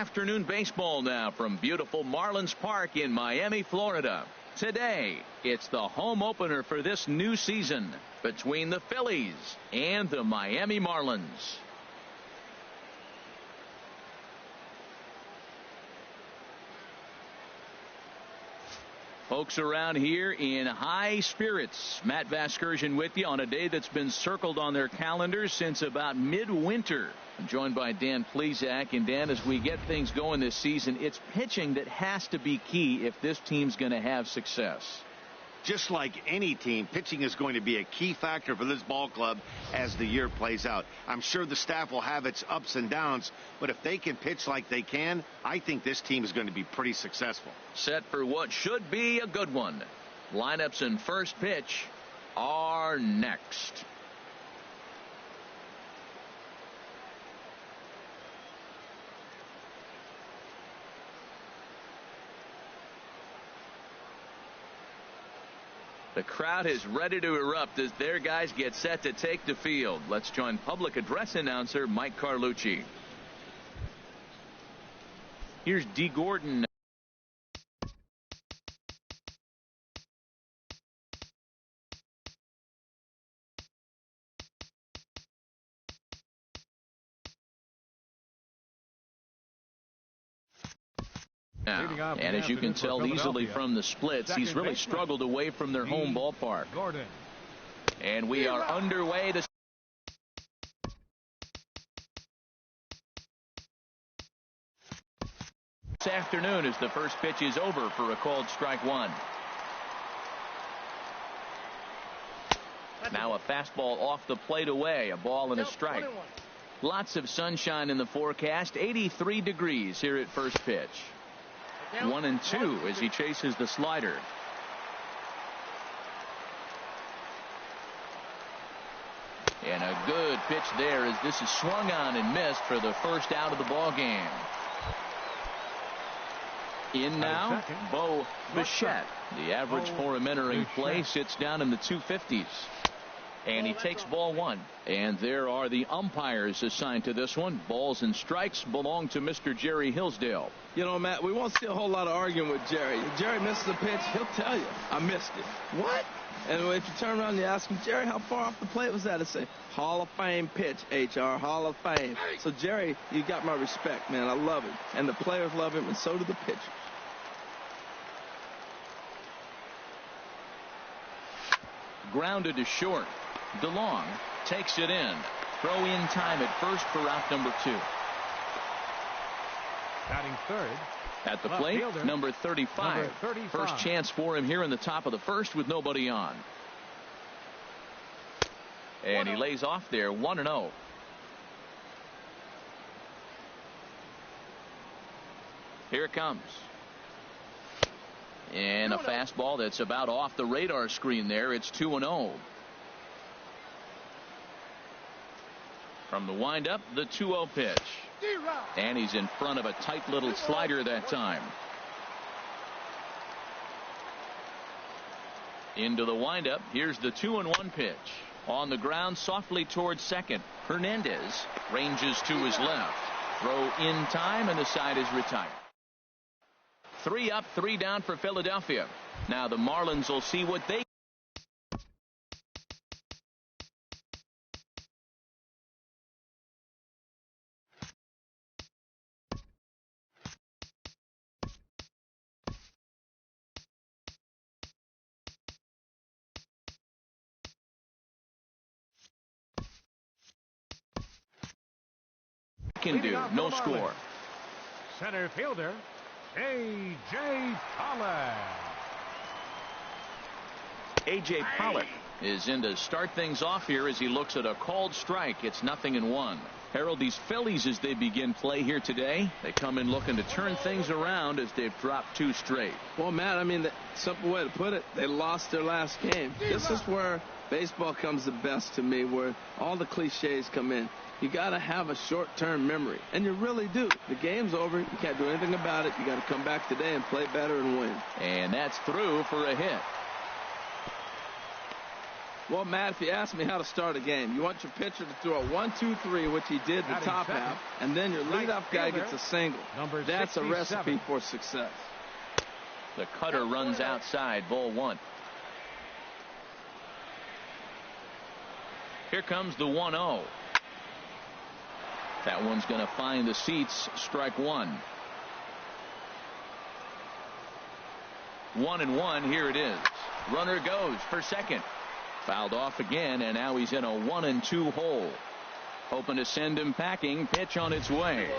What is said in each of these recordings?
afternoon baseball now from beautiful Marlins Park in Miami, Florida. Today, it's the home opener for this new season between the Phillies and the Miami Marlins. Folks around here in high spirits. Matt Vasgersian with you on a day that's been circled on their calendars since about midwinter. I'm joined by Dan Plesac. And Dan, as we get things going this season, it's pitching that has to be key if this team's going to have success. Just like any team, pitching is going to be a key factor for this ball club as the year plays out. I'm sure the staff will have its ups and downs, but if they can pitch like they can, I think this team is going to be pretty successful. Set for what should be a good one. Lineups and first pitch are next. The crowd is ready to erupt as their guys get set to take the field. Let's join public address announcer Mike Carlucci. Here's D. Gordon. Now, and as you can tell easily from the splits, he's really struggled away from their home ballpark. And we are underway. This afternoon as the first pitch is over for a called strike one. Now a fastball off the plate away, a ball and a strike. Lots of sunshine in the forecast, 83 degrees here at first pitch. 1-2 as he chases the slider. And a good pitch there as this is swung on and missed for the first out of the ball game. In now, Bo Bichette. The average for him entering play sits down in the 250s. And he takes ball one. And there are the umpires assigned to this one. Balls and strikes belong to Mr. Jerry Hillsdale. You know, Matt, we won't see a whole lot of arguing with Jerry. If Jerry misses a pitch, he'll tell you, I missed it. What? And if you turn around and you ask him, Jerry, how far off the plate was that? He'll say, Hall of Fame pitch, HR, Hall of Fame. So, Jerry, you got my respect, man. I love him. And the players love him, and so do the pitchers. Grounded to short. DeLong takes it in. Throw in time at first for out number 2. Batting third. At the plate, number 35. First chance for him here in the top of the first with nobody on. And he lays off there 1-0. Here it comes. And a fastball that's about off the radar screen there. It's 2-0. From the windup, the 2-0 pitch. And he's in front of a tight little slider that time. Into the windup. Here's the 2-1 pitch. On the ground softly towards second. Hernandez ranges to his left. Throw in time and the side is retired. 3 up, 3 down for Philadelphia. Now the Marlins will see what they can do. No score. Center fielder A.J. Pollock. A.J. Pollock is in to start things off here as he looks at a called strike. It's 0-1. Harold, these Phillies, as they begin play here today, they come in looking to turn things around as they've dropped 2 straight. Well, Matt, I mean, the simple way to put it, they lost their last game. This is where baseball comes the best to me, where all the cliches come in. You got to have a short-term memory, and you really do. The game's over. You can't do anything about it. You got to come back today and play better and win. And that's through for a hit. Well, Matt, if you ask me how to start a game, you want your pitcher to throw a 1-2-3, which he did the top half, and then your leadoff guy gets a single. That's a recipe for success. The cutter runs outside, ball 1. Here comes the 1-0. That one's going to find the seats. Strike 1. 1-1. Here it is. Runner goes for second. Fouled off again, and now he's in a 1-2 hole. Hoping to send him packing. Pitch on its way.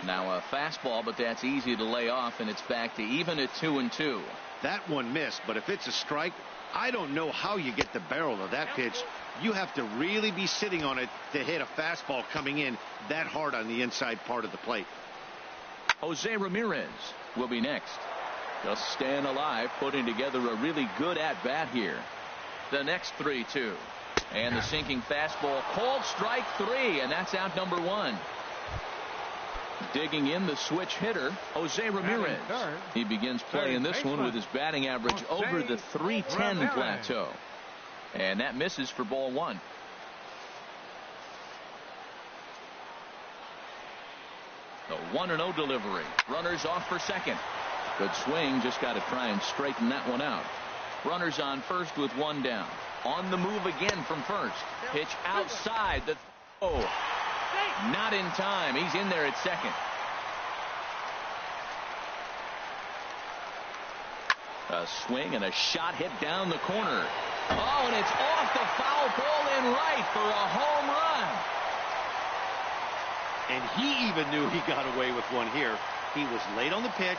Now a fastball, but that's easy to lay off, and it's back to even at 2-2. That one missed, but if it's a strike, I don't know how you get the barrel of that pitch. You have to really be sitting on it to hit a fastball coming in that hard on the inside part of the plate. Jose Ramirez will be next. Just staying alive, putting together a really good at-bat here. The next 3-2. And the sinking fastball called strike 3, and that's out number 1. Digging in the switch hitter, Jose Ramirez. He begins playing this one with his batting average over the 310 plateau. And that misses for ball 1. The 1-0 delivery. Runners off for second. Good swing, just got to try and straighten that one out. Runners on first with 1 down. On the move again from first. Pitch outside the not in time. He's in there at second. A swing and a shot hit down the corner. Oh, and it's off the foul pole in right for a home run. And he even knew he got away with one here. He was late on the pitch,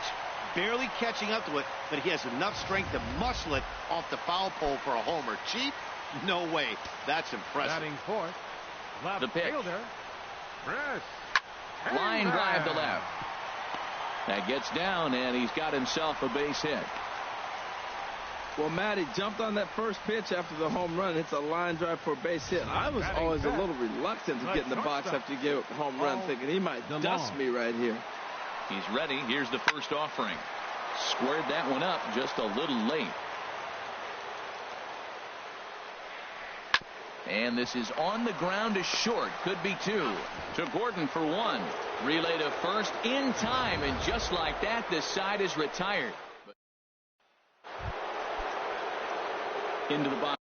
barely catching up to it, but he has enough strength to muscle it off the foul pole for a homer. Cheap? No way. That's impressive. Batting fourth, left the pitch. fielder, Chris Line drive to left. That gets down, and he's got himself a base hit. Well, Matt, he jumped on that first pitch after the home run. It's a line drive for a base hit. I was always a little reluctant to get in the box after you gave up the home run, thinking he might dust me right here. He's ready. Here's the first offering. Squared that one up just a little late. And this is on the ground to short. Could be 2. To Gordon for 1. Relay to first in time, and just like that, this side is retired. Into the box.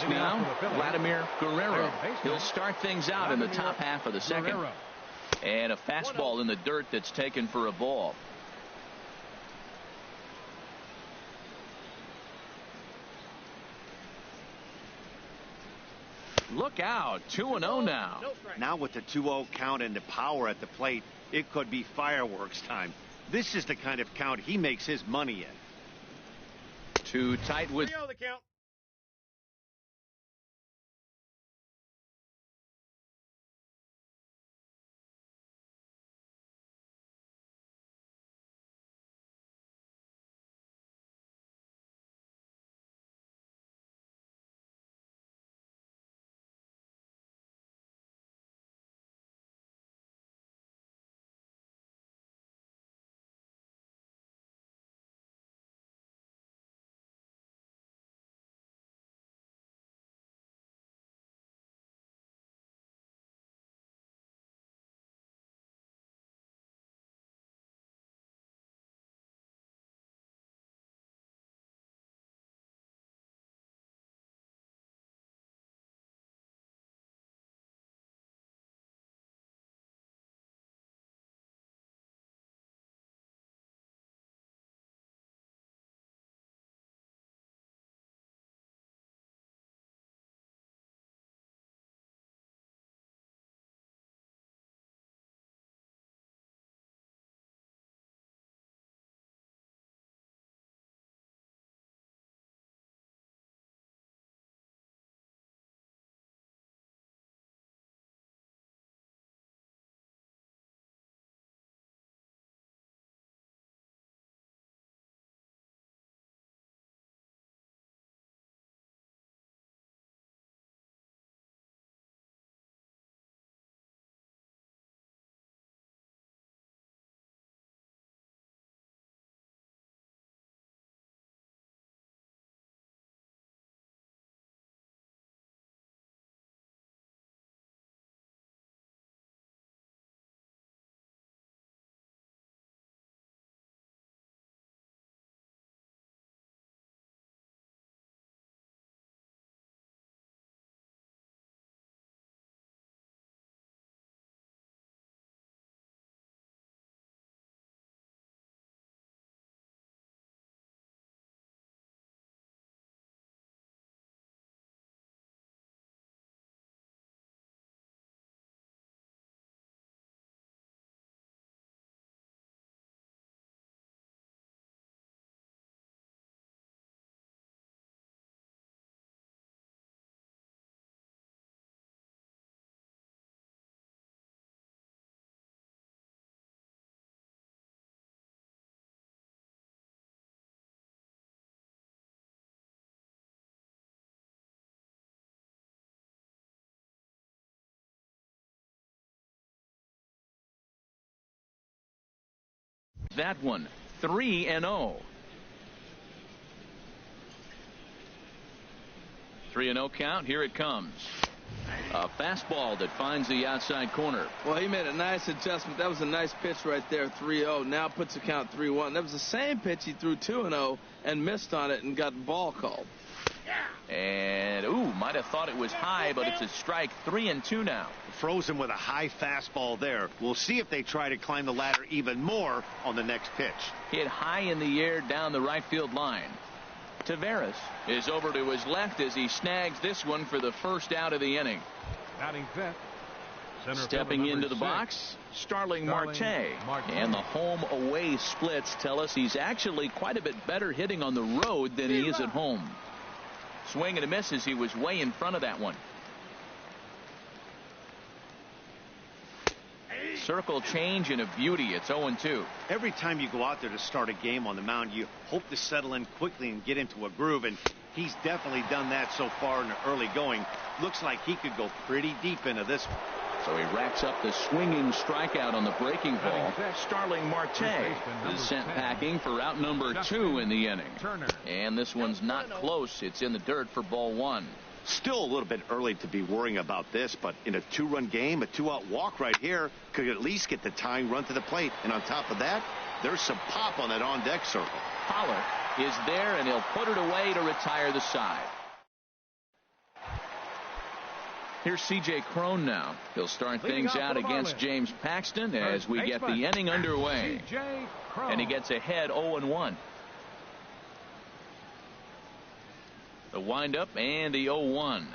Now, Vladimir Guerrero. He'll start things out in the top half of the second. And a fastball in the dirt that's taken for a ball. Look out. 2-0 now. Now with the 2-0 count and the power at the plate, it could be fireworks time. This is the kind of count he makes his money in. Too tight with the count. that one. 3-0. 3-0 count. Here it comes. A fastball that finds the outside corner. Well, he made a nice adjustment. That was a nice pitch right there, 3-0. Now puts the count 3-1. That was the same pitch he threw 2-0 and missed on it and got the ball called. And, might have thought it was high, but it's a strike. 3-2 now. Frozen with a high fastball there. We'll see if they try to climb the ladder even more on the next pitch. Hit high in the air down the right field line. Taveras is over to his left as he snags this one for the first out of the inning. Batting fifth. Stepping into the box, Starling Marte. And the home-away splits tell us he's actually quite a bit better hitting on the road than he is at home. Swing and a miss as he was way in front of that one. Circle change and a beauty. It's 0-2. Every time you go out there to start a game on the mound, you hope to settle in quickly and get into a groove, and he's definitely done that so far in the early going. Looks like he could go pretty deep into this one. So he racks up the swinging strikeout on the breaking ball. Starling Marte is sent packing for out number 2 in the inning. And this one's not close. It's in the dirt for ball 1. Still a little bit early to be worrying about this, but in a 2-run game, a 2-out walk right here could at least get the tying run to the plate. And on top of that, there's some pop on that on-deck circle. Pollard is there, and he'll put it away to retire the side. Here's C.J. Cron now. He'll start things out against James Paxton as we get the inning underway. And he gets ahead 0-1. The windup and the 0-1.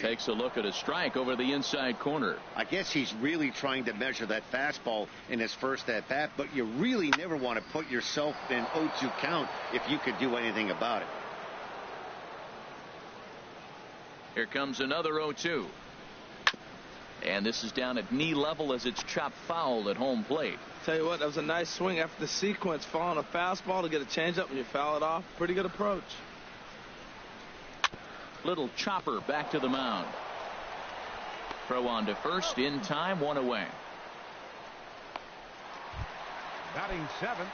Takes a look at a strike over the inside corner. I guess he's really trying to measure that fastball in his first at-bat, but you really never want to put yourself in 0-2 count if you could do anything about it. Here comes another 0-2. And this is down at knee level as it's chopped foul at home plate. Tell you what, that was a nice swing after the sequence. Following a fastball to get a changeup and you foul it off. Pretty good approach. Little chopper back to the mound. Throw on to first in time, 1 away. Batting 7th.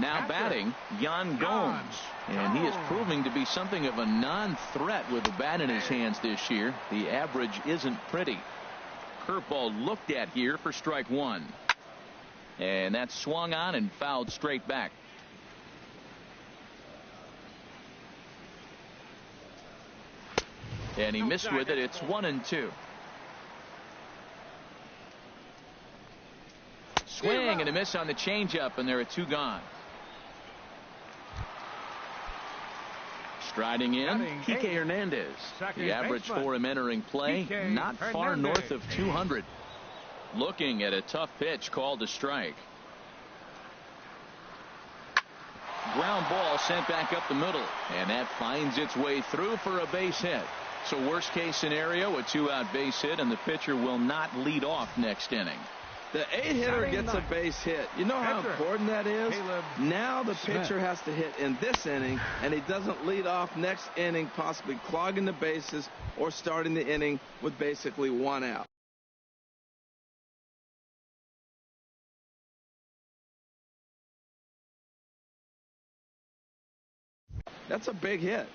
Now batting, Yan Gomes. And he is proving to be something of a non-threat with the bat in his hands this year. The average isn't pretty. Curveball looked at here for strike 1. And that swung on and fouled straight back. And he missed with it. It's 1-2. Swing and a miss on the changeup, and there are 2 gone. Striding in, Kike Hernandez. The average for him entering play, not far north of 200. Looking at a tough pitch called a strike. Ground ball sent back up the middle, and that finds its way through for a base hit. So worst case scenario, a 2-out base hit, and the pitcher will not lead off next inning. The 8-hitter gets a base hit. You know how important that is? Now the pitcher has to hit in this inning, and he doesn't lead off next inning, possibly clogging the bases or starting the inning with basically 1 out. That's a big hit.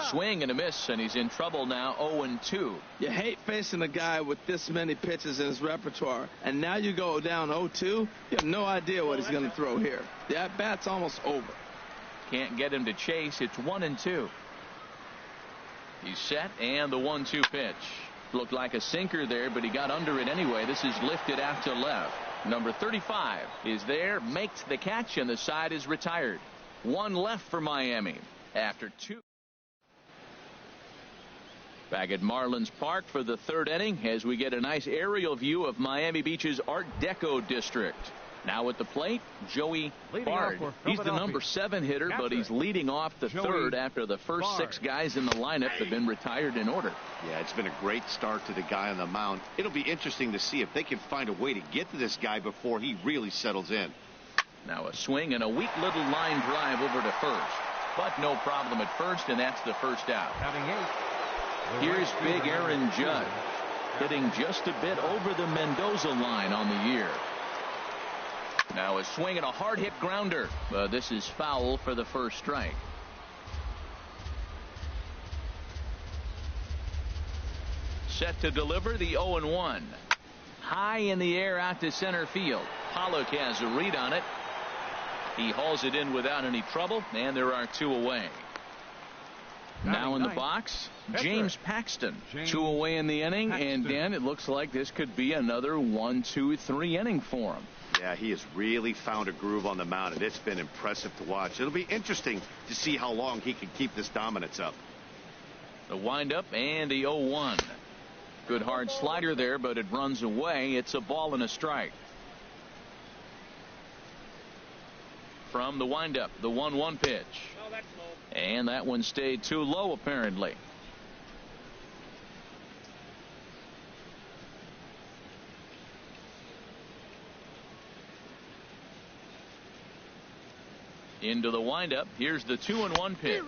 Swing and a miss, and he's in trouble now. 0-2. You hate facing a guy with this many pitches in his repertoire, and now you go down 0-2. You have no idea what he's going to throw here. The at-bat's almost over. Can't get him to chase. It's 1-2. He's set, and the 1-2 pitch. Looked like a sinker there, but he got under it anyway. This is lifted out to left. Number 35 is there, makes the catch, and the side is retired. 1 left for Miami after 2. Back at Marlins Park for the 3rd inning as we get a nice aerial view of Miami Beach's Art Deco district. Now at the plate, Joey Bard. He's the number 7 hitter, but he's leading off the 3rd after the first 6 guys in the lineup have been retired in order. Yeah, it's been a great start to the guy on the mound. It'll be interesting to see if they can find a way to get to this guy before he really settles in. Now a swing and a weak little line drive over to first. But no problem at first, and that's the first out. Here's big Aaron Judge. hitting just a bit over the Mendoza line on the year. Now a swing and a hard hit grounder. This is foul for the first strike. Set to deliver the 0-1. High in the air out to center field. Pollock has a read on it. He hauls it in without any trouble, and there are two away. Now in the box, James Paxton. Two away in the inning, and Dan, it looks like this could be another 1-2-3 inning for him. Yeah, he has really found a groove on the mound, and it's been impressive to watch. It'll be interesting to see how long he can keep this dominance up. The windup and the 0-1. Good hard slider there, but it runs away. It's a ball and a strike. From the windup, the 1-1 pitch. Oh, that's low. And that one stayed too low, apparently. Into the windup. Here's the 2-1 pitch.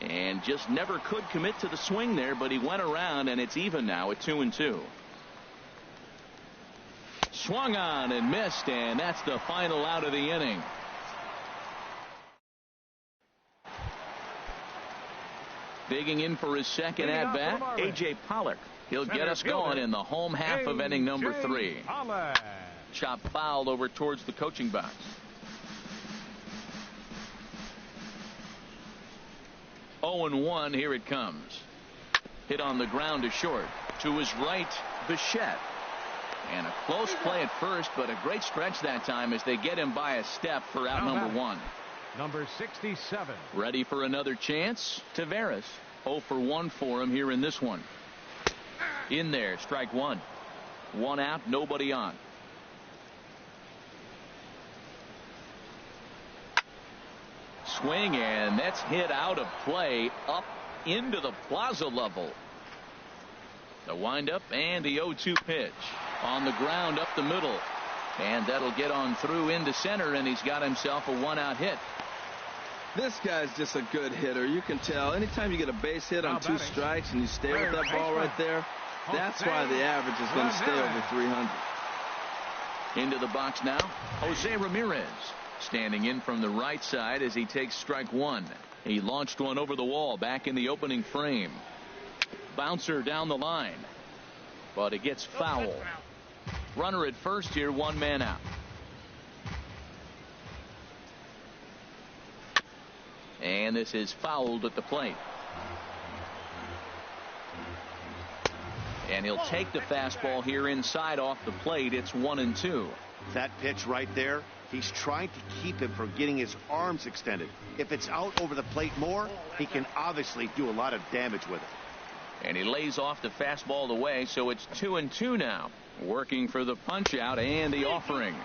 And just never could commit to the swing there, but he went around, and it's even now at 2-2. Swung on and missed, and that's the final out of the inning. Digging in for his second at bat, A.J. Pollock. He'll get us going in the home half of inning number 3. Chop fouled over towards the coaching box. Oh and 1, here it comes. Hit on the ground to short. To his right, Bichette. And a close play at first, but a great stretch that time as they get him by a step for out number 1. Number 67. Ready for another chance? Taveras. 0 for 1 for him here in this one. In there, strike 1. 1 out, nobody on. Swing, and that's hit out of play up into the plaza level. The windup and the 0-2 pitch. On the ground up the middle. And that'll get on through into center, and he's got himself a 1-out hit. This guy's just a good hitter. You can tell. Anytime you get a base hit on 2 strikes and you stay with that ball right there, that's why the average is going to stay over 300. Into the box now, Jose Ramirez. Standing in from the right side as he takes strike 1. He launched one over the wall back in the opening frame. Bouncer down the line. But it gets foul. Runner at first here, 1 man out. And this is fouled at the plate. And he'll take the fastball here inside off the plate. It's 1-2. That pitch right there, he's trying to keep him from getting his arms extended. If it's out over the plate more, he can obviously do a lot of damage with it. And he lays off the fastball away, so it's 2-2 now. Working for the punch out and the offering.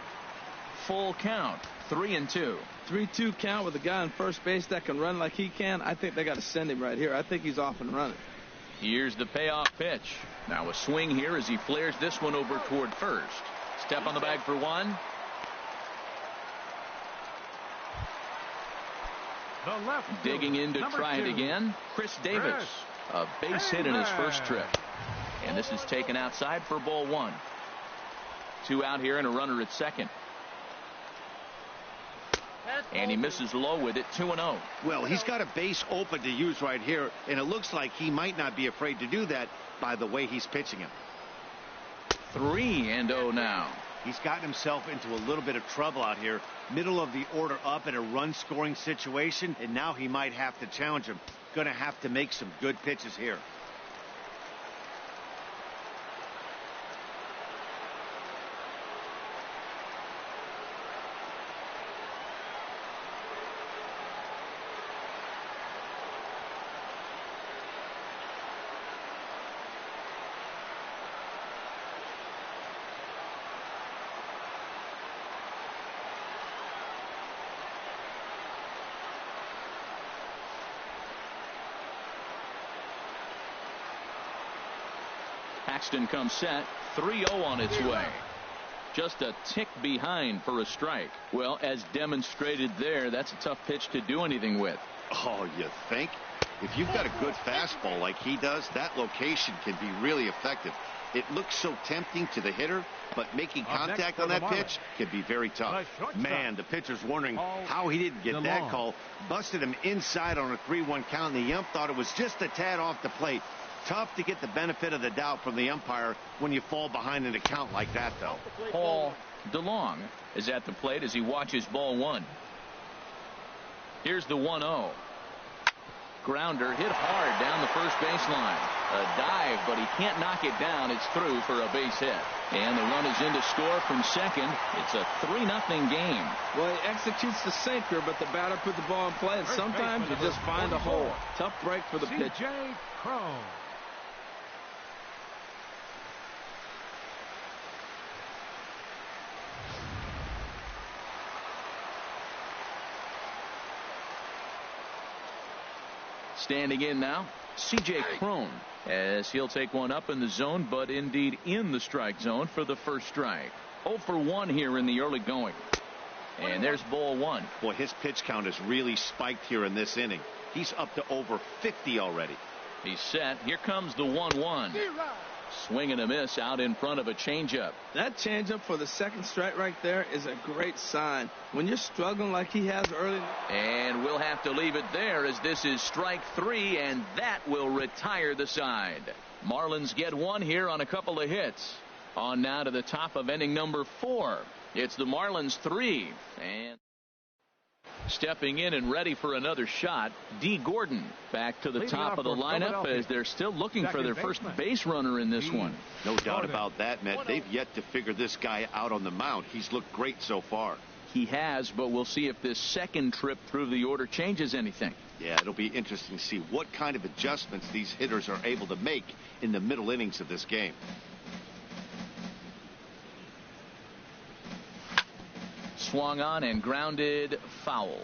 Full count, 3-2. 3-2 count with a guy on first base that can run like he can. I think they got to send him right here. I think he's off and running. Here's the payoff pitch. Now a swing here as he flares this one over toward first. Step on the bag for 1. Digging in to try it again, Chris Davis. A base hit in his first trip. And this is taken outside for ball 1. 2 out here and a runner at second. And he misses low with it, 2-0. Well, he's got a base open to use right here, and it looks like he might not be afraid to do that by the way he's pitching him. 3-0 now. He's gotten himself into a little bit of trouble out here. Middle of the order up in a run-scoring situation, and now he might have to challenge him. Going to have to make some good pitches here. Paxton comes set, 3-0 on its way. Just a tick behind for a strike. Well, as demonstrated there, that's a tough pitch to do anything with. Oh, you think? If you've got a good fastball like he does, that location can be really effective. It looks so tempting to the hitter, but making contact on that pitch can be very tough. Man, the pitcher's wondering how he didn't get that call. Busted him inside on a 3-1 count, and the ump thought it was just a tad off the plate. Tough to get the benefit of the doubt from the umpire when you fall behind in a count like that, though. Paul DeLong is at the plate as he watches ball one. Here's the 1-0. Grounder hit hard down the first baseline. A dive, but he can't knock it down. It's through for a base hit. And the run is in to score from second. It's a 3-0 game. Well, he executes the sinker, but the batter put the ball in play, and sometimes you just find a hole. Tough break for the pitcher. Standing in now, C.J. Cron, as he'll take one up in the zone, but indeed in the strike zone for the first strike. 0 for 1 here in the early going. And there's ball one. Boy, his pitch count has really spiked here in this inning. He's up to over 50 already. He's set. Here comes the 1-1. Swing and a miss out in front of a changeup. That changeup for the second strike right there is a great sign. When you're struggling like he has early. And we'll have to leave it there as this is strike 3, and that will retire the side. Marlins get one here on a couple of hits. On now to the top of inning number 4. It's the Marlins 3. And stepping in and ready for another shot, D. Gordon back to the top of the lineup as they're still looking for their first base runner in this one. No doubt about that, Matt. They've yet to figure this guy out on the mound. He's looked great so far. He has, but we'll see if this second trip through the order changes anything. Yeah, it'll be interesting to see what kind of adjustments these hitters are able to make in the middle innings of this game. Swung on and grounded foul.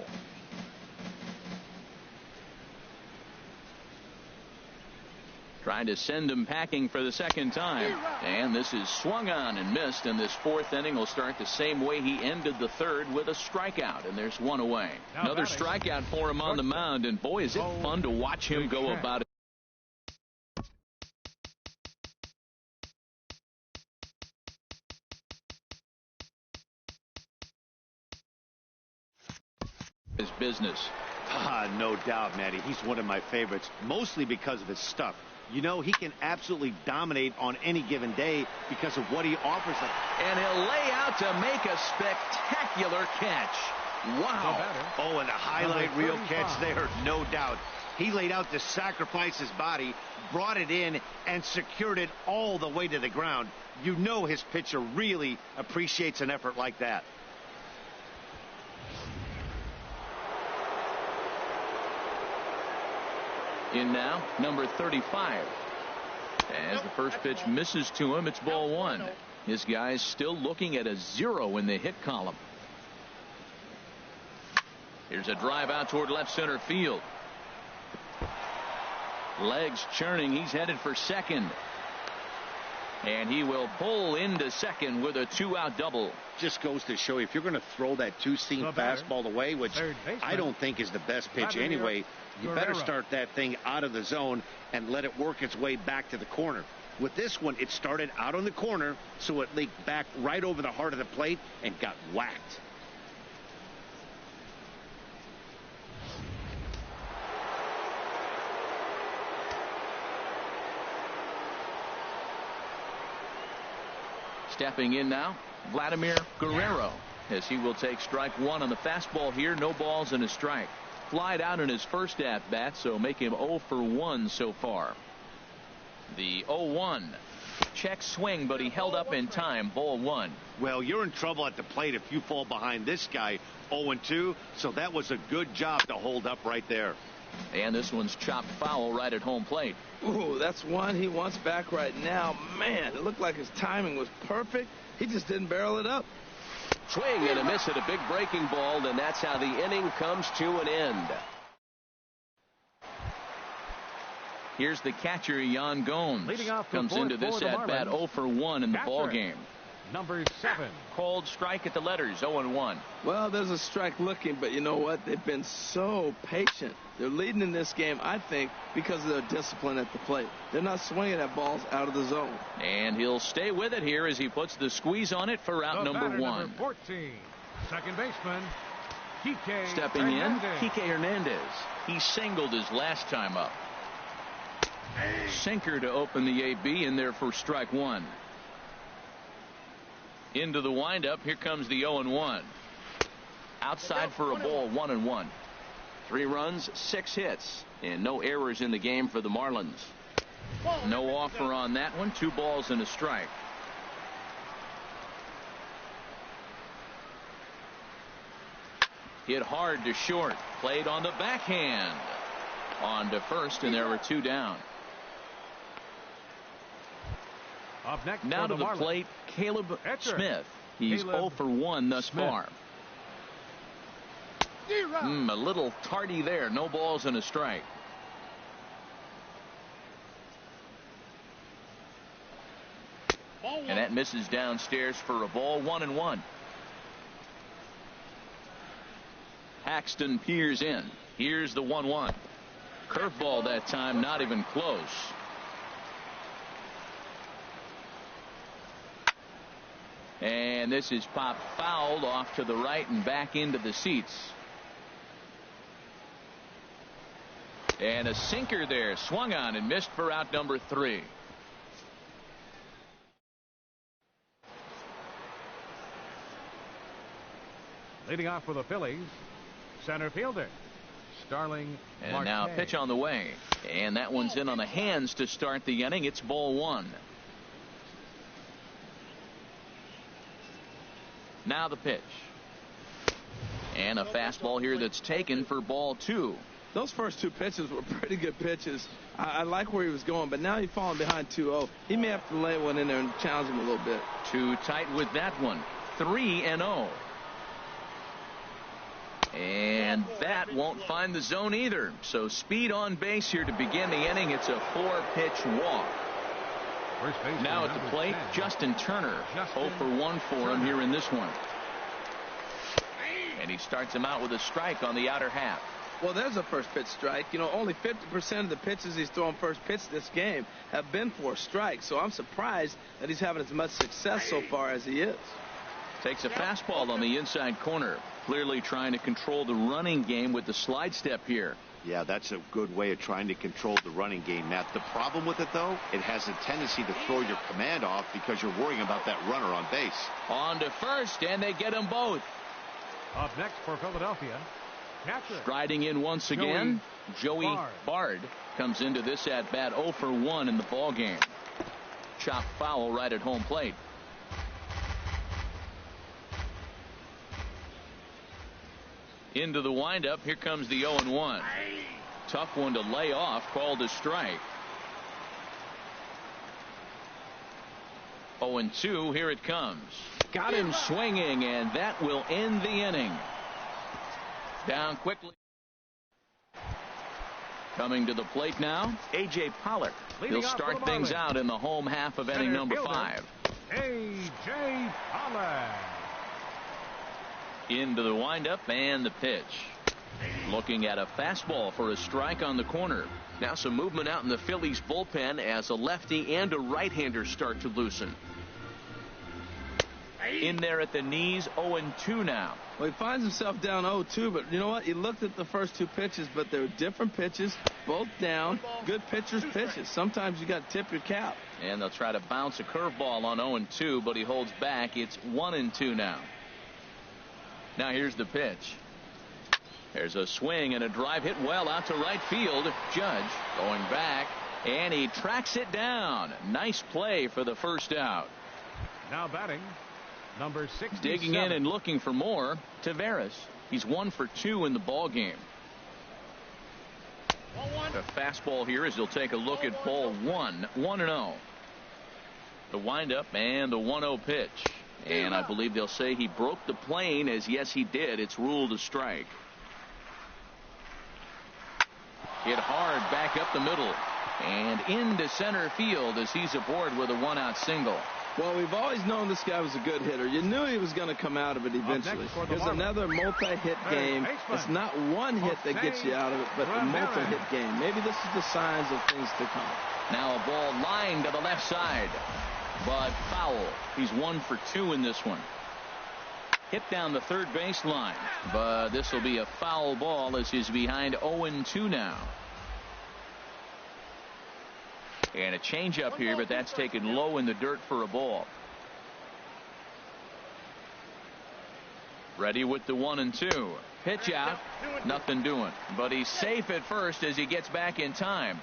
Trying to send him packing for the second time. And this is swung on and missed, and this fourth inning will start the same way he ended the third, with a strikeout, and there's one away. Another strikeout for him on the mound, and boy, is it fun to watch him go about it. His business. No doubt, Matty. He's one of my favorites, mostly because of his stuff. You know, he can absolutely dominate on any given day because of what he offers them. And he'll lay out to make a spectacular catch. Wow. Oh, and a highlight reel catch there, no doubt. He laid out to sacrifice his body, brought it in, and secured it all the way to the ground. You know his pitcher really appreciates an effort like that. In now, number 35. As the first pitch misses to him, it's ball one. This guy's still looking at a 0 in the hit column. Here's a drive out toward left center field. Legs churning. He's headed for second. And he will pull into second with a 2-out double. Just goes to show you, if you're going to throw that two-seam fastball away, which I don't think is the best pitch anyway, you better start that thing out of the zone and let it work its way back to the corner. With this one, it started out on the corner, so it leaked back right over the heart of the plate and got whacked. Stepping in now, Vladimir Guerrero, as he will take strike one on the fastball here. No balls and a strike. Flied out in his first at bat, so make him 0 for 1 so far. The 0-1. Check swing, but he held up in time. Ball one. Well, you're in trouble at the plate if you fall behind this guy 0-2, so that was a good job to hold up right there. And this one's chopped foul right at home plate. Ooh, that's one he wants back right now. Man, it looked like his timing was perfect. He just didn't barrel it up. Swing and a miss at a big breaking ball, and that's how the inning comes to an end. Here's the catcher, Jan Gomes. Comes into this at bat 0 for 1 in the ball game. Number 7. Called strike at the letters, 0-1. Well, there's a strike looking, but you know what? They've been so patient. They're leading in this game, I think, because of their discipline at the plate. They're not swinging at balls out of the zone. And he'll stay with it here as he puts the squeeze on it for out number 1. Number 14. Second baseman, Kike Stepping Hernandez. in, Kike Hernandez. He singled his last time up. Sinker to open the AB in there for strike 1. Into the windup. Here comes the 0-1. Outside for a ball, 1-1. 3 runs, 6 hits, and no errors in the game for the Marlins. No offer on that one. 2 balls and a strike. Hit hard to short. Played on the backhand. On to first, and there were 2 down. Up next Now to the Marlins, plate, Caleb Etcher. Smith. He's Caleb 0 for 1 thus Smith. far. A little tardy there. No balls and a strike. And that misses downstairs for a ball, 1-1. Paxton peers in. Here's the 1-1. Curveball that time, not even close. And this is popped fouled off to the right and back into the seats. And a sinker there, swung on and missed for out number 3. Leading off for the Phillies, center fielder, Starling And Marte. now pitch on the way. And that one's in on the hands to start the inning. It's ball 1. Now the pitch. And a fastball here that's taken for ball 2. Those first 2 pitches were pretty good pitches. I like where he was going, but now he's falling behind 2-0. He may have to lay one in there and challenge him a little bit. Too tight with that one. 3-0. And that won't find the zone either. So speed on base here to begin the inning. It's a 4-pitch walk. First baseman, Now at the number plate, 10. Justin Turner. Justin 0 for 1 for him Turner. here in this one. And he starts him out with a strike on the outer half. Well, there's a first pitch strike. You know, only 50% of the pitches he's throwing first pitch this game have been for strikes. So I'm surprised that he's having as much success so far as he is. Takes a fastball on the inside corner. Clearly trying to control the running game with the slide step here. Yeah, that's a good way of trying to control the running game, Matt. The problem with it, though, it has a tendency to throw your command off because you're worrying about that runner on base. On to first, and they get them both. Up next for Philadelphia, catcher. Striding in once again, Joey Bard comes into this at bat 0 for 1 in the ball game. Chopped foul right at home plate. Into the windup. Here comes the 0-1. Tough one to lay off. Called a strike. 0-2. Here it comes. Got him swinging, and that will end the inning. Down quickly. Coming to the plate now, A.J. Pollock. He'll start things out in the home half of inning number 5. A.J. Pollock. Into the windup and the pitch. Looking at a fastball for a strike on the corner. Now some movement out in the Phillies bullpen as a lefty and a right-hander start to loosen. In there at the knees, 0-2 now. Well, he finds himself down 0-2, but you know what? He looked at the first 2 pitches, but they're different pitches, both down. Good pitchers' pitches. Sometimes you got to tip your cap. And they'll try to bounce a curveball on 0-2, but he holds back. It's 1-2 now. Now here's the pitch. There's a swing and a drive hit well out to right field. Judge going back, and he tracks it down. Nice play for the first out. Now batting, number 67. Digging in and looking for more, Taveras. He's 1 for 2 in the ball game. A fastball here as he'll take a look at ball 1. 1-0. The windup and the 1-0 pitch. And I believe they'll say he broke the plane, as yes he did. It's ruled a strike. Hit hard back up the middle and into center field as he's aboard with a 1-out single. Well, we've always known this guy was a good hitter. You knew he was going to come out of it eventually. Here's another multi-hit game. It's not one hit that gets you out of it, but a multi-hit game. Maybe this is the signs of things to come. Now a ball lined to the left side, but foul. He's 1 for 2 in this one. Hit down the third baseline, but this will be a foul ball as he's behind 0-2 now. And a changeup here, but that's taken low in the dirt for a ball. Ready with the 1-2. Pitch out, nothing doing, but he's safe at first as he gets back in time.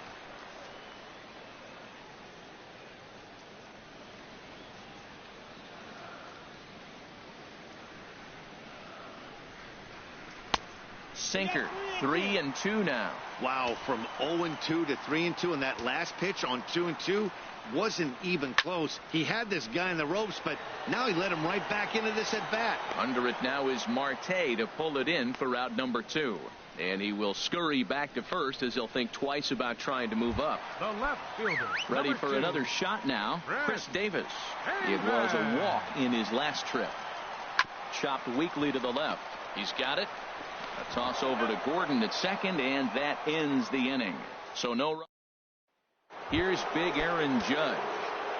Sinker, 3-2 now. Wow, from 0-2 to 3-2, and that last pitch on 2-2 wasn't even close. He had this guy in the ropes, but now he let him right back into this at bat. Under it now is Marte to pull it in for out number 2. And he will scurry back to first as he'll think twice about trying to move up. The left fielder. Ready for another shot now. Chris Davis. It was a walk in his last trip. Chopped weakly to the left. He's got it. A toss over to Gordon at second, and that ends the inning. So no run. Here's big Aaron Judge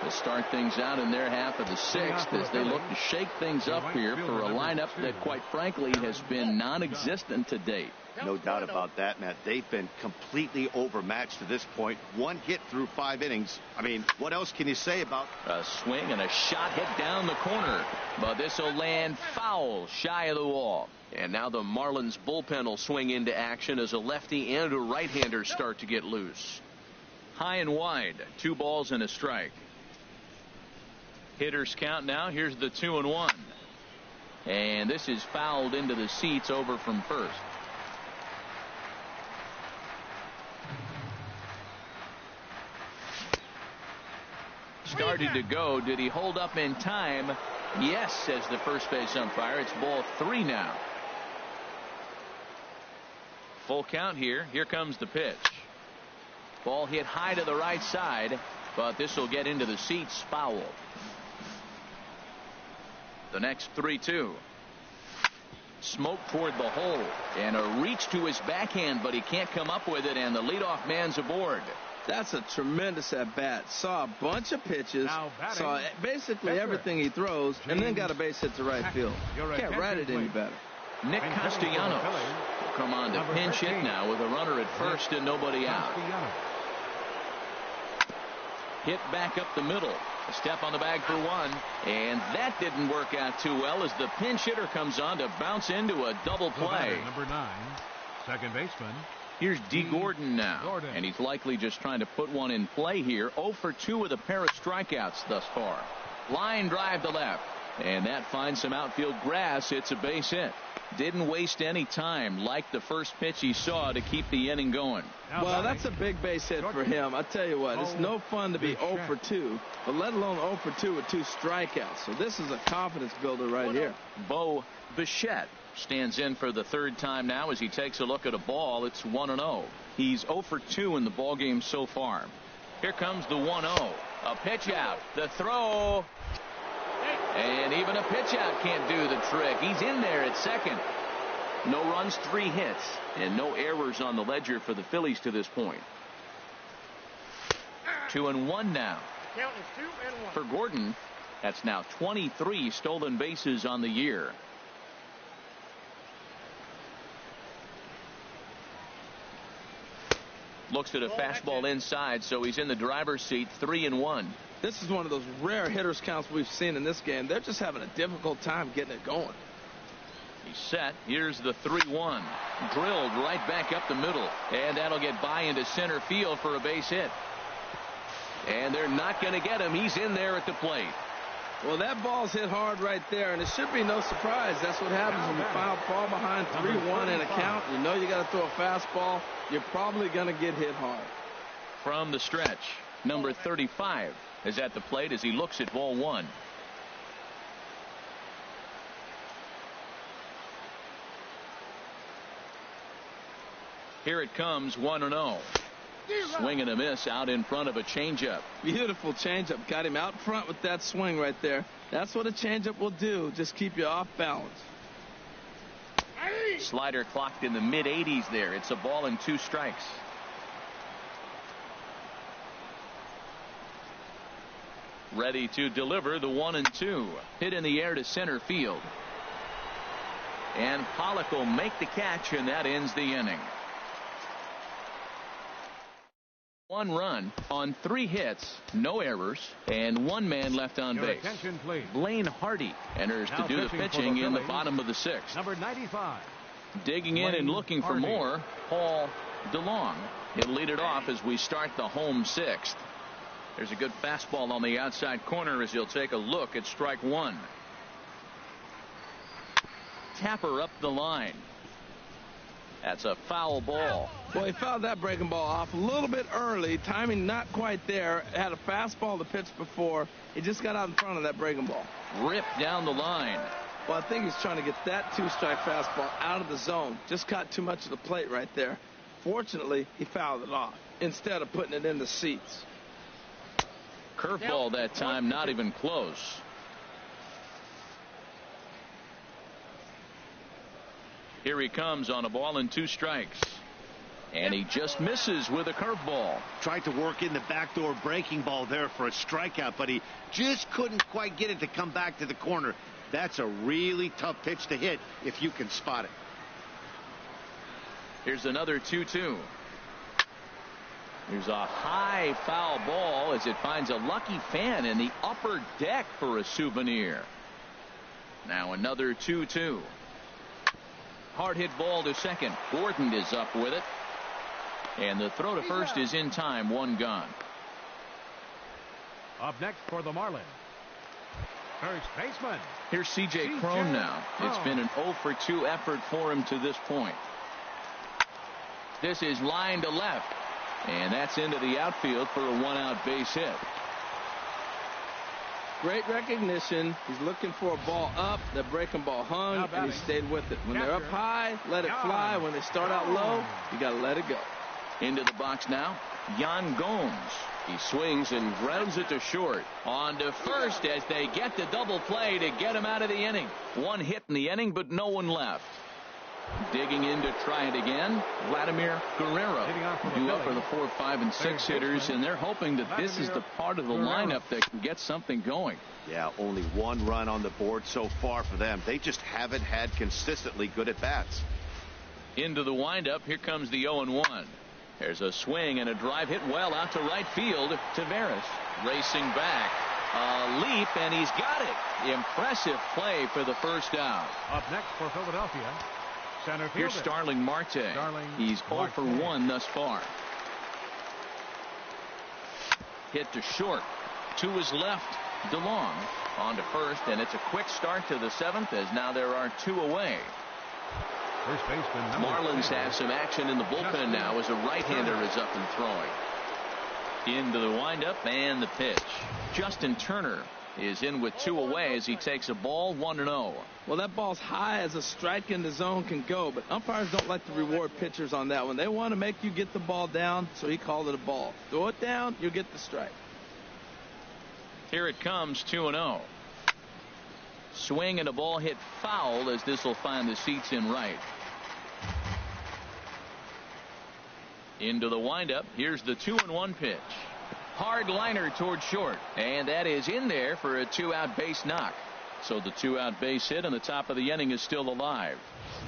to start things out in their half of the 6th as they look to shake things up here for a lineup that, quite frankly, has been non-existent to date. No doubt about that, Matt. They've been completely overmatched to this point. 1 hit through 5 innings. I mean, what else can you say about a swing and a shot hit down the corner, but this will land foul shy of the wall. And now the Marlins bullpen will swing into action as a lefty and a right-hander start to get loose. High and wide, 2 balls and a strike. Hitters count now. Here's the 2-1. And this is fouled into the seats over from first. Started to go. Did he hold up in time? Yes, says the first base umpire. It's ball 3 now. Full count here. Here comes the pitch. Ball hit high to the right side, but this will get into the seats. Foul. The next 3-2. Smoke toward the hole and a reach to his backhand, but he can't come up with it, and the leadoff man's aboard. That's a tremendous at-bat. Saw a bunch of pitches, saw basically everything he throws, and then got a base hit to right field. Can't write it any better. Nick Castellanos will come on to pinch hit now with a runner at first and nobody out. Hit back up the middle. A step on the bag for 1, and that didn't work out too well as the pinch hitter comes on to bounce into a double play. Number 9, second baseman. Here's D. Gordon now, and he's likely just trying to put one in play here. 0 for 2 with a pair of strikeouts thus far. Line drive to left, and that finds some outfield grass. It's a base hit. Didn't waste any time, like the first pitch he saw, to keep the inning going. Well, that's a big base hit for him. I tell you what, it's no fun to be 0 for 2, but let alone 0 for 2 with 2 strikeouts. So this is a confidence builder right here. Bo Bichette stands in for the 3rd time now as he takes a look at a ball. It's 1-0. He's 0 for 2 in the ball game so far. Here comes the 1-0. A pitch out. The throw. And even a pitch out can't do the trick. He's in there at second. No runs, 3 hits, and no errors on the ledger for the Phillies to this point. 2-1 now. Count is 2-1. For Gordon, that's now 23 stolen bases on the year. Looks at a fastball inside, so he's in the driver's seat. 3-1. This is one of those rare hitters counts we've seen in this game. They're just having a difficult time getting it going. He's set. Here's the 3-1. Drilled right back up the middle, and that'll get by into center field for a base hit. And they're not going to get him. He's in there at the plate. Well, that ball's hit hard right there, and it should be no surprise. That's what happens when you fall behind 3-1 in a count. You know you got to throw a fastball. You're probably going to get hit hard. From the stretch, number 35 is at the plate as he looks at ball 1. Here it comes, 1-0. Swing and a miss out in front of a changeup. Beautiful changeup. Got him out front with that swing right there. That's what a changeup will do. Just keep you off balance. Slider clocked in the mid-80s there. It's a ball and 2 strikes. Ready to deliver the 1-2. Hit in the air to center field. And Pollock will make the catch, and that ends the inning. 1 run on 3 hits, no errors, and 1 man left on Your base. attention, please. Blaine Hardy enters Now to do the pitching for the pitching in the Phillies, bottom of the 6th. Number 95. Digging in Blaine and looking for Hardy. more, Paul DeLong. He'll lead it off as we start the home 6th. There's a good fastball on the outside corner as he'll take a look at strike 1. Tapper up the line. That's a foul ball. Well, he fouled that breaking ball off a little bit early. Timing not quite there. Had a fastball to pitch before. He just got out in front of that breaking ball. Ripped down the line. Well, I think he's trying to get that 2-strike fastball out of the zone. Just caught too much of the plate right there. Fortunately, he fouled it off instead of putting it in the seats. Curveball that time, not even close. Here he comes on a ball and 2 strikes. And he just misses with a curveball. Tried to work in the backdoor breaking ball there for a strikeout, but he just couldn't quite get it to come back to the corner. That's a really tough pitch to hit if you can spot it. Here's another 2-2. Here's a high foul ball as it finds a lucky fan in the upper deck for a souvenir. Now another 2-2. Hard hit ball to second. Gordon is up with it. And the throw to first is in time. 1 gone. Up next for the Marlins, first baseman. Here's C.J. Cron now. It's been an 0-for-2 effort for him to this point. This is line to left. And that's into the outfield for a 1-out base hit. Great recognition. He's looking for a ball up. The breaking ball hung, and he stayed with it. When they're up high, let it fly. When they start out low, you got to let it go. Into the box now, Yan Gomes. He swings and grounds it to short. On to first as they get the double play to get him out of the inning. 1 hit in the inning, but no one left. Digging in to try it again, Vladimir Guerrero. Due up for the 4, 5, and 6 hitters, and they're hoping that this is the part of the lineup that can get something going. Yeah, only 1 run on the board so far for them. They just haven't had consistently good at-bats. Into the windup, here comes the 0-1. There's a swing and a drive hit well out to right field. Taveras racing back. A leap, and he's got it. Impressive play for the first out. Up next for Philadelphia, center fielder. Here's Starling Marte. He's 0 for 1 thus far. Hit to short. To his left. DeLong on to first, and it's a quick start to the 7th as now there are 2 away. First baseman. Marlins have some action in the bullpen now as a right-hander is up and throwing. Into the windup and the pitch. Justin Turner is in with 2 away as he takes a ball. 1-0. Well, that ball's high as a strike in the zone can go, but umpires don't like to reward pitchers on that one. They want to make you get the ball down, so he called it a ball. Throw it down, you'll get the strike. Here it comes. 2-0. Swing and a ball hit foul as this will find the seats in right. Into the windup. Here's the 2-1 pitch. Hard liner toward short, and that is in there for a 2-out base knock. So the 2-out base hit on the top of the inning is still alive.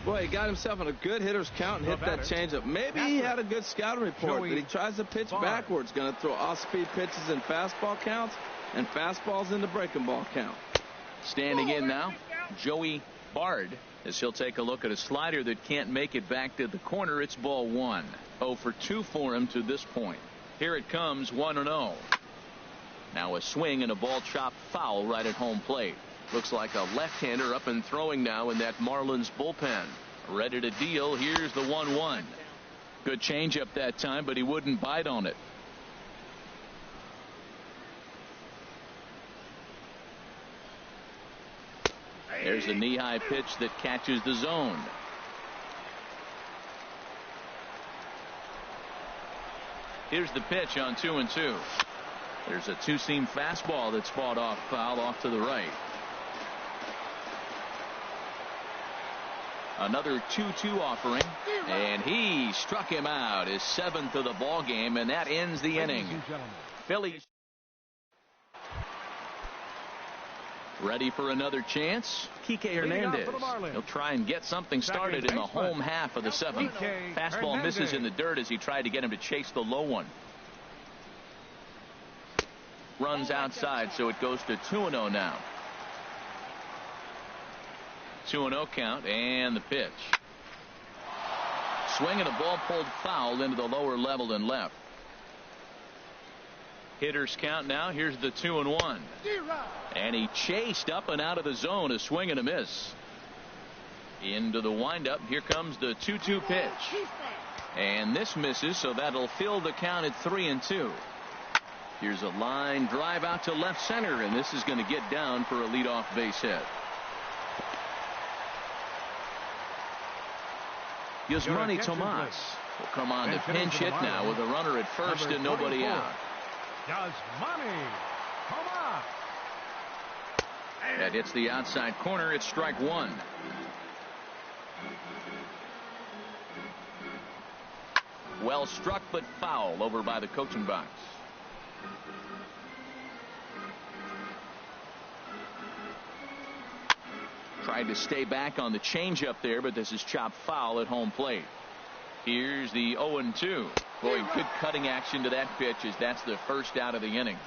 Boy, he got himself in a good hitter's count and hit that changeup. Maybe he had a good scouting report, but he tries to pitch backwards. Going to throw off-speed pitches in fastball counts and fastballs in the breaking ball count. Standing in now, Joey Bard, as he'll take a look at a slider that can't make it back to the corner. It's ball 1. 0 for 2 for him to this point. Here it comes. 1-0. Now a swing and a ball chopped foul right at home plate. Looks like a left-hander up and throwing now in that Marlins bullpen. Ready to deal. Here's the 1-1. Good changeup that time, but he wouldn't bite on it. There's the knee-high pitch that catches the zone. Here's the pitch on 2-2. There's a two-seam fastball that's fought off foul off to the right. Another 2-2 offering, and he struck him out, his 7th of the ball game, and that ends the inning. Phillies ready for another chance. Kike Hernandez. He'll try and get something started in the home half of the 7th. Fastball misses in the dirt as he tried to get him to chase the low one. Runs outside, so it goes to 2-0 now. 2-0 count, and the pitch. Swing and a ball pulled foul into the lower level and left. Hitters count now. Here's the 2-1. And he chased up and out of the zone. A swing and a miss. Into the windup. Here comes the 2-2 pitch. And this misses, so that'll fill the count at 3-2. Here's a line drive out to left center, and this is going to get down for a leadoff base hit. Yasmani Tomas will come on to pinch hit now with a runner at first and nobody out. Yasmani Tomas. That hits the outside corner. It's strike one. Well struck, but foul over by the coaching box. Tried to stay back on the changeup there, but this is chopped foul at home plate. Here's the 0-2. Boy, good cutting action to that pitch as that's the first out of the inning.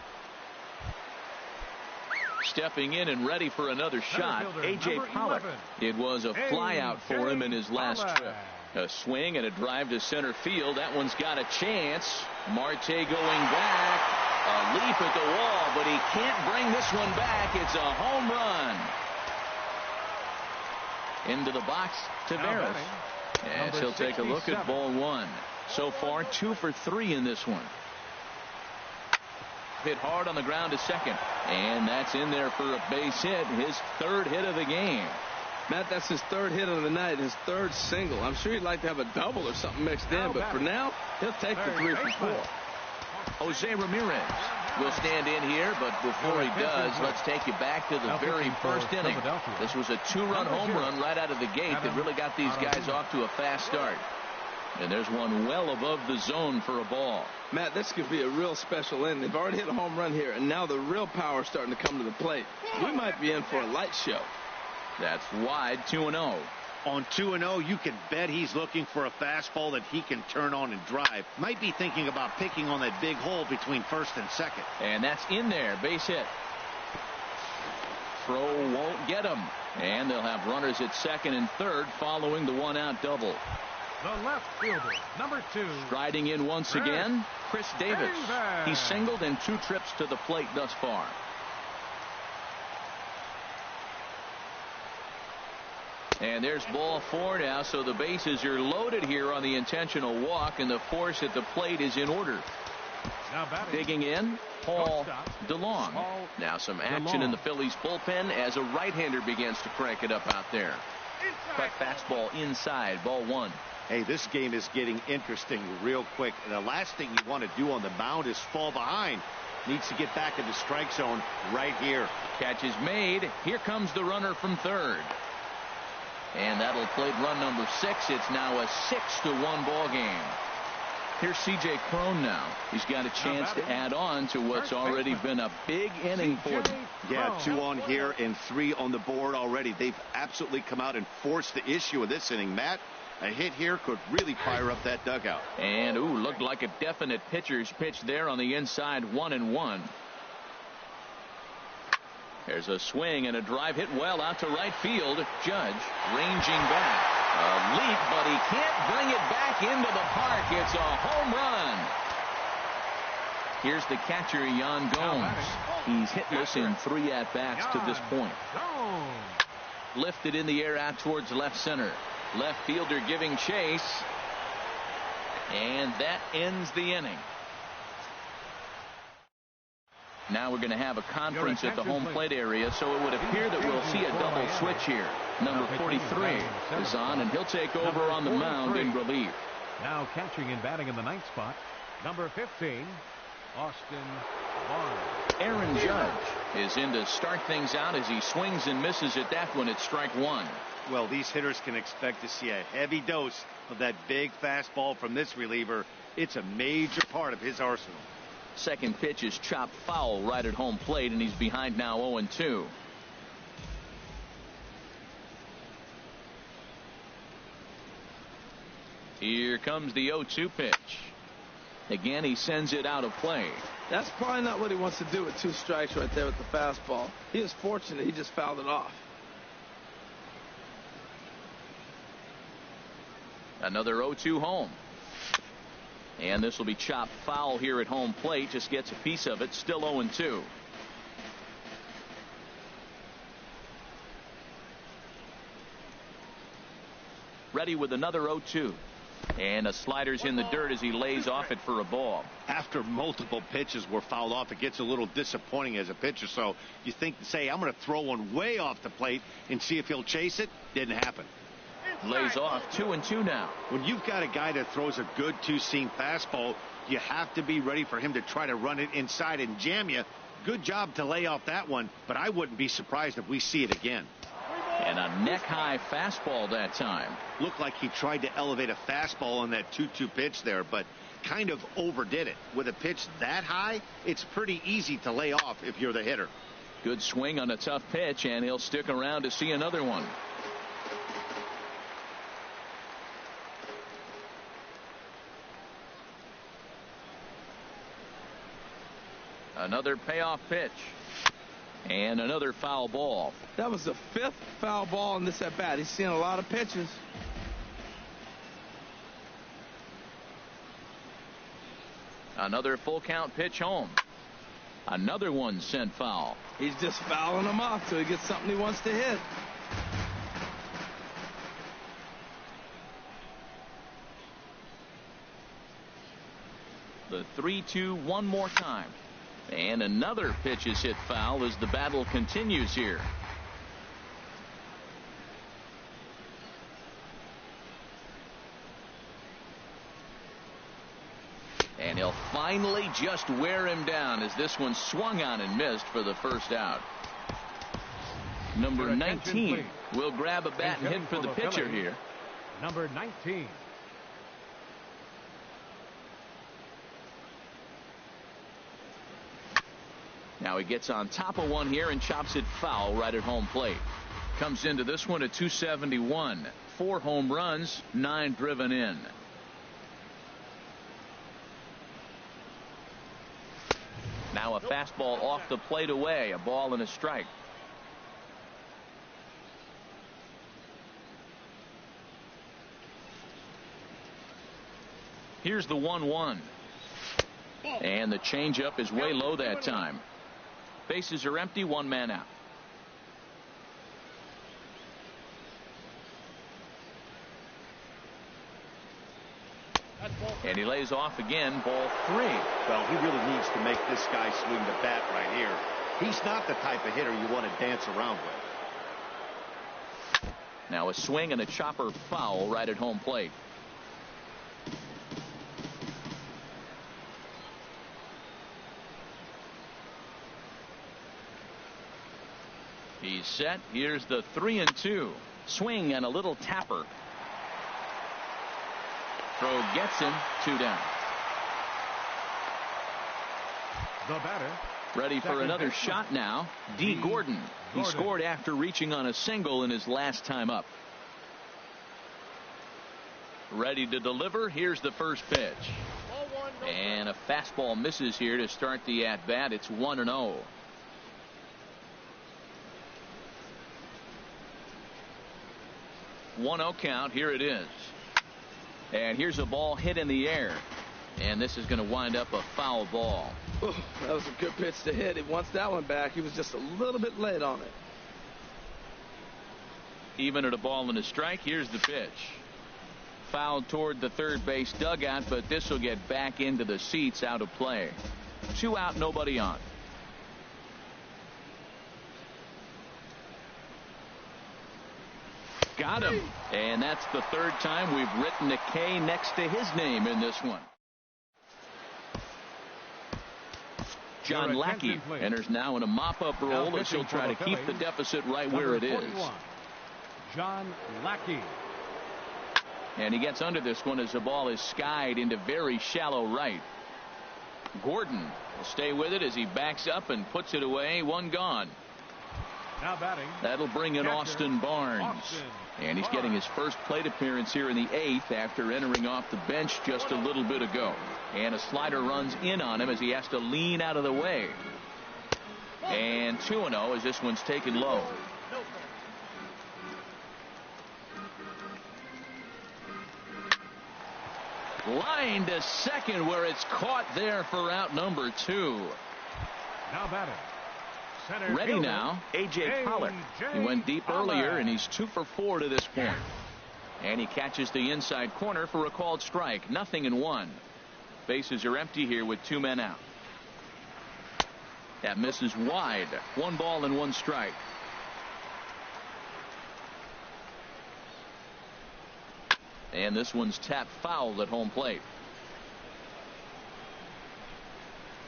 Stepping in and ready for another shot, A.J. Pollock. It was a fly out for him in his last trip. A swing and a drive to center field. That one's got a chance. Marte going back. A leap at the wall, but he can't bring this one back. It's a home run. Into the box, Taveras. As he'll take a look at ball one. So far, 2 for 3 in this one. Hit hard on the ground to second. And that's in there for a base hit. His 3rd hit of the game. Matt, that's his 3rd hit of the night, his 3rd single. I'm sure he'd like to have a double or something mixed in, but for now, he'll take the 3 for 4. Jose Ramirez will stand in here, but before he does, let's take you back to the very first inning. This was a 2-run home run right out of the gate that really got these guys off to a fast start. And there's one well above the zone for a ball. Matt, this could be a real special inning. They've already hit a home run here, and now the real power is starting to come to the plate. We might be in for a light show. That's wide, 2-0. On 2-0, you can bet he's looking for a fastball that he can turn on and drive. Might be thinking about picking on that big hole between first and second. And that's in there. Base hit. Throw won't get him. And they'll have runners at second and third following the one-out double. The left fielder, number 2. Striding in once again, Chris Davis. He's singled in 2 trips to the plate thus far. And there's ball 4 now, so the bases are loaded here on the intentional walk, and the force at the plate is in order. Digging in, Paul DeLong. Now some action in the Phillies bullpen as a right-hander begins to crank it up out there. Cut fastball inside, ball 1. Hey, this game is getting interesting real quick. And the last thing you want to do on the mound is fall behind. Needs to get back in the strike zone right here. Catch is made. Here comes the runner from third. And that'll plate run number 6. It's now a 6-1 ball game. Here's C.J. Cron now. He's got a chance to add on to what's already been a big inning for them. Yeah, 2 on here and 3 on the board already. They've absolutely come out and forced the issue of this inning. Matt, a hit here could really fire up that dugout. And, looked like a definite pitcher's pitch there on the inside, 1-1. There's a swing and a drive hit well out to right field. Judge ranging back. A leap, but he can't bring it back into the park. It's a home run. Here's the catcher, Yan Gomes. He's hitless in 3 at-bats to this point. Lifted in the air out towards left center. Left fielder giving chase. And that ends the inning. Now we're going to have a conference at the home plate area, so it would appear that we'll see a double switch here. Number 43 is on, and he'll take over on the mound in relief. Now catching and batting in the 9th spot, Number 15, Austin Barnes. Aaron Judge is in to start things out as he swings and misses at that one at strike one. Well, these hitters can expect to see a heavy dose of that big fastball from this reliever. It's a major part of his arsenal. Second pitch is chopped foul right at home plate, and he's behind now 0-2. Here comes the 0-2 pitch. Again, he sends it out of play. That's probably not what he wants to do with 2 strikes right there with the fastball. He was fortunate he just fouled it off. Another 0-2 home. And this will be chopped foul here at home plate. Just gets a piece of it. Still 0-2. Ready with another 0-2. And a slider's in the dirt as he lays off it for a ball. After multiple pitches were fouled off, it gets a little disappointing as a pitcher. So you think, say, I'm going to throw one way off the plate and see if he'll chase it. Didn't happen. Lays off 2-2 now. When you've got a guy that throws a good 2-seam fastball, you have to be ready for him to try to run it inside and jam you. Good job to lay off that one, but I wouldn't be surprised if we see it again. And a neck-high fastball that time. Looked like he tried to elevate a fastball on that 2-2 pitch there, but kind of overdid it. With a pitch that high, it's pretty easy to lay off if you're the hitter. Good swing on a tough pitch, and he'll stick around to see another one. Another payoff pitch. And another foul ball. That was the 5th foul ball in this at bat. He's seen a lot of pitches. Another full count pitch home. Another one sent foul. He's just fouling them off till he gets something he wants to hit. The 3-2 one more time. And another pitch is hit foul as the battle continues here. And he'll finally just wear him down as this one swung on and missed for the first out. Number 19 will grab a bat and hit for the pitcher here. Number 19. Now he gets on top of one here and chops it foul right at home plate. Comes into this one at 271. 4 home runs, 9 driven in. Now a fastball off the plate away. A ball and a strike. Here's the 1-1. And the changeup is way low that time. Bases are empty, 1 man out. And he lays off again, ball 3. Well, he really needs to make this guy swing the bat right here. He's not the type of hitter you want to dance around with. Now a swing and a chopper foul right at home plate. He's set. Here's the 3-2. Swing and a little tapper. Throw gets him. 2 down. The batter. Ready for another shot now. D. Gordon. He scored after reaching on a single in his last time up. Ready to deliver. Here's the first pitch. And a fastball misses here to start the at-bat. It's 1-0. 1-0 count. Here it is. And here's a ball hit in the air. And this is going to wind up a foul ball. Ooh, that was a good pitch to hit. He wants that one back. He was just a little bit late on it. Even at a ball and a strike. Here's the pitch. Fouled toward the third base dugout, but this will get back into the seats, out of play. 2 out, nobody on. Got him. And that's the 3rd time we've written a K next to his name in this one. John Lackey enters now in a mop-up role as he'll try to keep the deficit right where it is. John Lackey. And he gets under this one as the ball is skied into very shallow right. Gordon will stay with it as he backs up and puts it away. One gone. Now batting. That'll bring in Austin Barnes. And he's getting his first plate appearance here in the 8th after entering off the bench just a little bit ago. And a slider runs in on him as he has to lean out of the way. And 2-0 as this one's taken low. Line to second where it's caught there for out number 2. Now batting. Ready now, A.J. Pollock. He went deep earlier, and he's 2 for 4 to this point. And he catches the inside corner for a called strike. 0-1. Bases are empty here with 2 men out. That misses wide. 1 ball and 1 strike. And this one's tapped foul at home plate.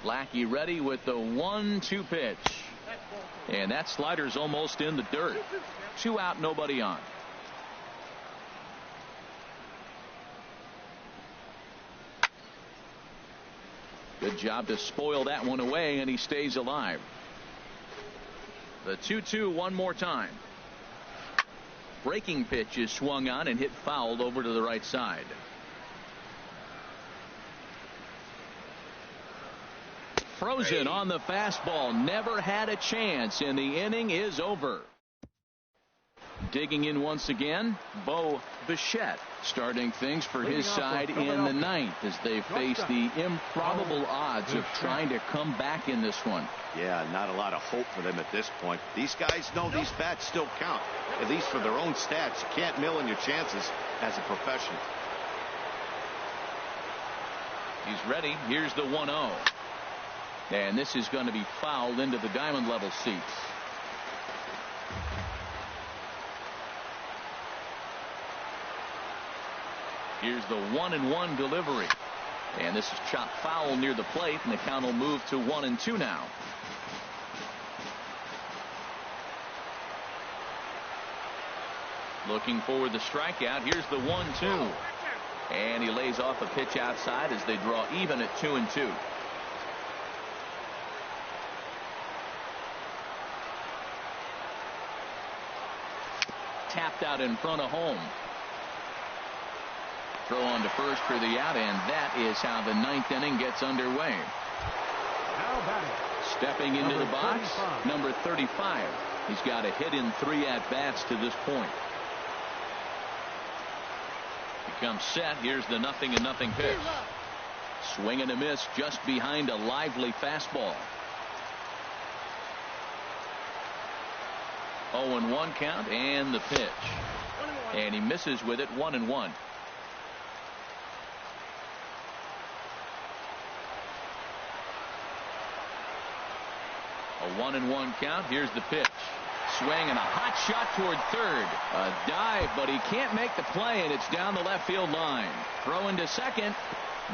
Lackey ready with the 1-2 pitch. And that slider's almost in the dirt. 2 out, nobody on. Good job to spoil that one away, and he stays alive. The 2-2 one more time. Breaking pitch is swung on and hit fouled over to the right side. Frozen on the fastball. Never had a chance, and the inning is over. Digging in once again, Bo Bichette starting things for his side in the 9th as they face the improbable odds of trying to come back in this one. Yeah, not a lot of hope for them at this point. These guys know these bats still count, at least for their own stats. You can't mill in your chances as a professional. He's ready. Here's the 1-0. And this is going to be fouled into the diamond level seats. Here's the 1-1 delivery. And this is chopped foul near the plate, and the count will move to 1-2 now. Looking for the strikeout. Here's the 1-2. And he lays off a pitch outside as they draw even at 2-2. Tapped out in front of home. Throw on to first for the out, and that is how the 9th inning gets underway. Stepping into the box, number 35. He's got a hit in 3 at-bats to this point. He comes set. Here's the 0-0 pitch. Swing and a miss just behind a lively fastball. 0-1 count, and the pitch. And he misses with it. 1-1. A 1-1 count. Here's the pitch. Swing and a hot shot toward third. A dive, but he can't make the play, and it's down the left field line. Throw into second.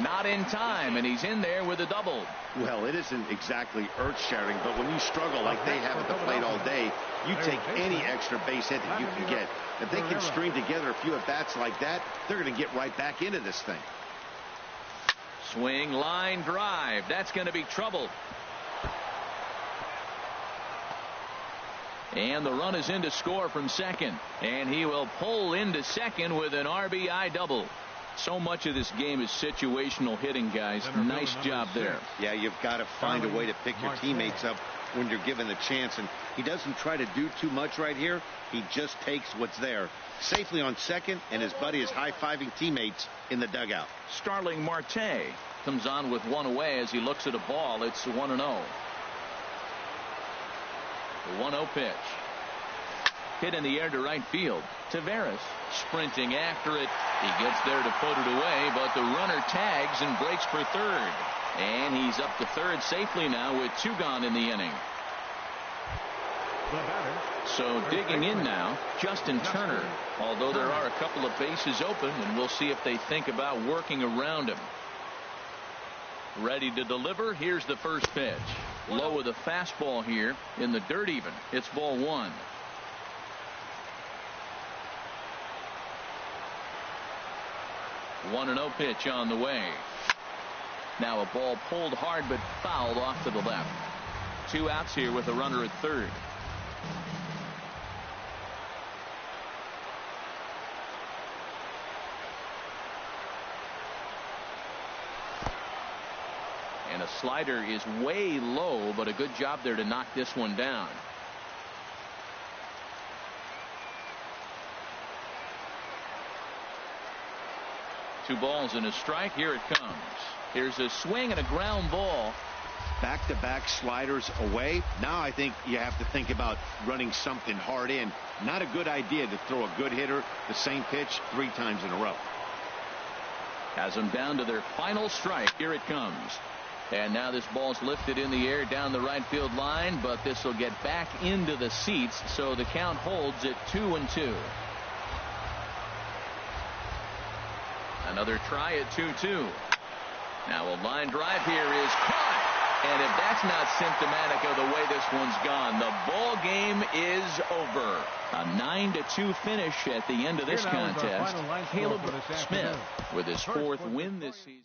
Not in time, and he's in there with a double. Well, it isn't exactly earth-shattering, but when you struggle like they have at the plate all day, you take any extra base hit that you can get. If they can string together a few at-bats like that, they're going to get right back into this thing. Swing, line, drive. That's going to be trouble. And the run is in to score from second. And he will pull into second with an RBI double. So much of this game is situational hitting, guys. Nice job there. Yeah, you've got to find a way to pick your teammates up when you're given the chance. And he doesn't try to do too much right here. He just takes what's there. Safely on second, and his buddy is high-fiving teammates in the dugout. Starling Marte comes on with one away as he looks at a ball. It's 1-0. The 1-0 pitch. Hit in the air to right field. Taveras sprinting after it. He gets there to put it away, but the runner tags and breaks for third. And he's up to third safely now with 2 gone in the inning. So digging in now, Justin Turner. Although there are a couple of bases open, and we'll see if they think about working around him. Ready to deliver. Here's the first pitch. Low with a fastball here in the dirt even. It's ball one. One and 0 pitch on the way. Now a ball pulled hard but fouled off to the left. 2 outs here with a runner at third. And a slider is way low, but a good job there to knock this one down. 2 balls and a strike. Here it comes. Here's a swing and a ground ball. Back-to-back sliders away. Now I think you have to think about running something hard in. Not a good idea to throw a good hitter the same pitch 3 times in a row. Has them down to their final strike. Here it comes. And now this ball's lifted in the air down the right field line, but this will get back into the seats, so the count holds at 2-2. Another try at 2-2. Now a line drive here is caught. And if that's not symptomatic of the way this one's gone, the ball game is over. A 9-2 finish at the end of this contest. Caleb Smith with his 4th win this season.